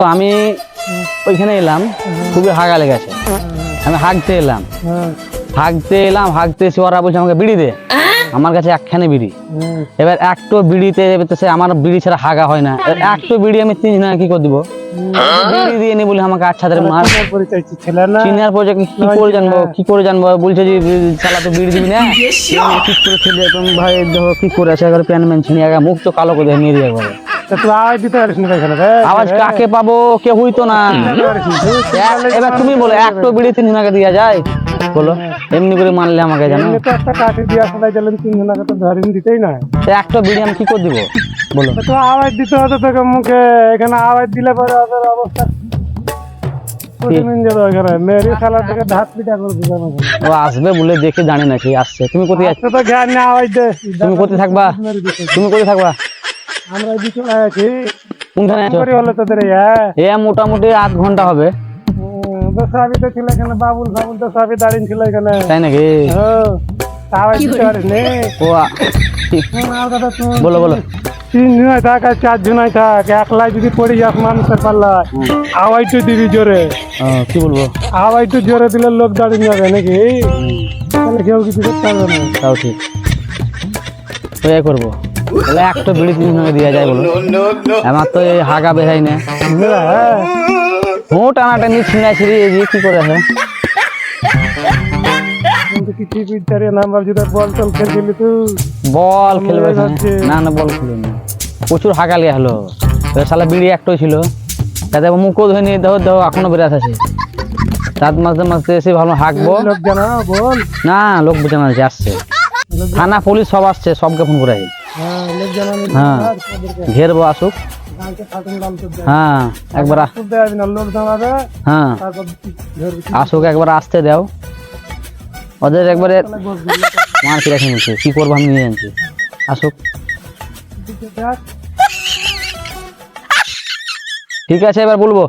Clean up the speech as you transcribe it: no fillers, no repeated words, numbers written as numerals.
তো আমি ওইখানে এলাম, খুবই হাগা লেগেছে। আমি হাগতে এলাম, হাগতে এসে ওরা বলছে আমাকে বিড়ি দে। আমার কাছে একখানে বিড়ি। এবার একটু বিড়িতে সে আমার বিড়ি ছাড়া হাগা হয় না। একটু বিড়ি আমি 3 জনা কি করে দিব? বিড়ি দিয়ে নি বলে আমাকে আচ্ছা ধরে মার চিনার পরে কি করে জানবো বলছে যে শালা তো বিড়ি দিবি না, ঠিক করে ছেলে ভাই দেখো কি করে আছে, একবার প্যান ম্যান ছিনিয়ে মুখ তো কালো করে নিয়ে দিয়ে একবারে। আওয়াজ কাকে পাবো, কেউ হইতো না। এবার তুমি বলো একটু বিড়ি 3 জনাকে দেওয়া যায়? বলো এমনি করে মানলে আমাকে জানো একটা বিড়ি আমি কি করে দিব বলো? তো আওয়াজ দিতে হতো তোকে মুখে, এখানে আওয়াজ দিলে পরে ওদের অবস্থা ও আসবে বলে দেখে জানি না কি আসছে। তুমি কোথায় যাচ্ছ? তো জ্ঞান না আওয়াজ দে। তুমি কোথায় থাকবা? তুমি কোথায় থাকবা? আমরা বিছানা আছি। কোনখানে আছো? হলো তোদের এ মোটামুটি 8 ঘন্টা হবে। দশাবি তো ছিল এখানে, বাবুল বাবুল তো সবই দাঁড়িয়ে ছিল এখানে। তাই নাকি? আওয়াজ দিতে পারিস নি? ও বলো বলো। 3 জনাই থাক আর 4 জনাই থাক, একলাই যদি পড়ে যাস মানুষের পাল্লা আওয়াজটা দিবি জোরে। কি বলবো? আওয়াজটা জোরে দিলে লোক দাঁড়িয়ে যাবে নাকি? তাহলে কেউ কিছু করতে পারবে না। তাও ঠিক, ওই করবো। তাহলে একটা বিড়ি 3 জনকে দেওয়া যায় বলো? আমার তো এই হাগা বেহাই না, হুঁ টানাটানি ছিঁড়া ছিঁড়ি কি করে আছে। বল খেলবে না? না বল খেলবে না, প্রচুর হাগা লিয়া হলো। শালা বিড়ি একটাই ছিল, তাতে মুখও ধরে নিয়ে দেহ দেহ এখনো বেরাত আছে। রাত মাঝে মাঝে এসে ভালো হাঁকবো না, লোক বোঝানো আছে আসছে, থানা পুলিশ সব আসছে, সবকে ফোন করে। হ্যাঁ ঘেরবো, আসুক। হ্যাঁ একবার হ্যাঁ আসুক, একবার আসতে দাও ওদের, একবারে মার কি রাখে নিচ্ছে, কি করবো আমি নিয়ে জানছি। আসুক, ঠিক আছে এবার বলবো।